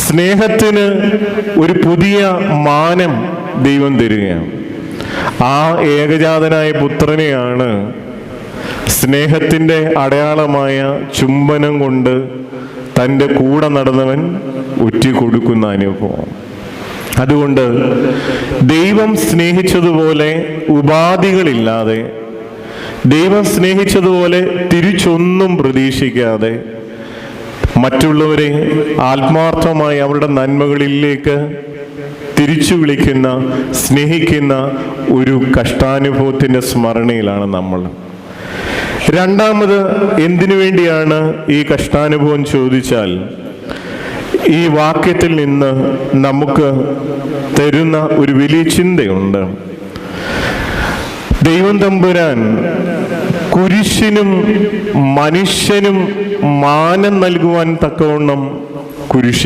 സ്നേഹത്തിന് ഒരു പുതിയ മാനം ദൈവം തരികയാണ്. ആ ഏകജാതനായ പുത്രനെയാണ് സ്നേഹത്തിൻ്റെ അടയാളമായ ചുംബനം കൊണ്ട് തൻ്റെ കൂടെ നടന്നവൻ ഒറ്റിക്കൊടുക്കുന്ന അനുഭവം. അതുകൊണ്ട് ദൈവം സ്നേഹിച്ചതുപോലെ ഉപാധികളില്ലാതെ, ദൈവം സ്നേഹിച്ചതുപോലെ തിരിച്ചൊന്നും പ്രതീക്ഷിക്കാതെ മറ്റുള്ളവരെ ആത്മാർത്ഥമായി അവരുടെ നന്മകളിലേക്ക് തിരിച്ചു വിളിക്കുന്ന, സ്നേഹിക്കുന്ന ഒരു കഷ്ടാനുഭവത്തിൻ്റെ സ്മരണയിലാണ് നമ്മൾ. രണ്ടാമത് എന്തിനു വേണ്ടിയാണ് ഈ കഷ്ടാനുഭവം ചോദിച്ചാൽ, ഈ വാക്യത്തിൽ നിന്ന് നമുക്ക് തരുന്ന ഒരു വലിയ ചിന്തയുണ്ട്. ദൈവം തമ്പുരാൻ കുരിശിനും മനുഷ്യനും മാനം നൽകുവാൻ തക്കവണ്ണം കുരിശി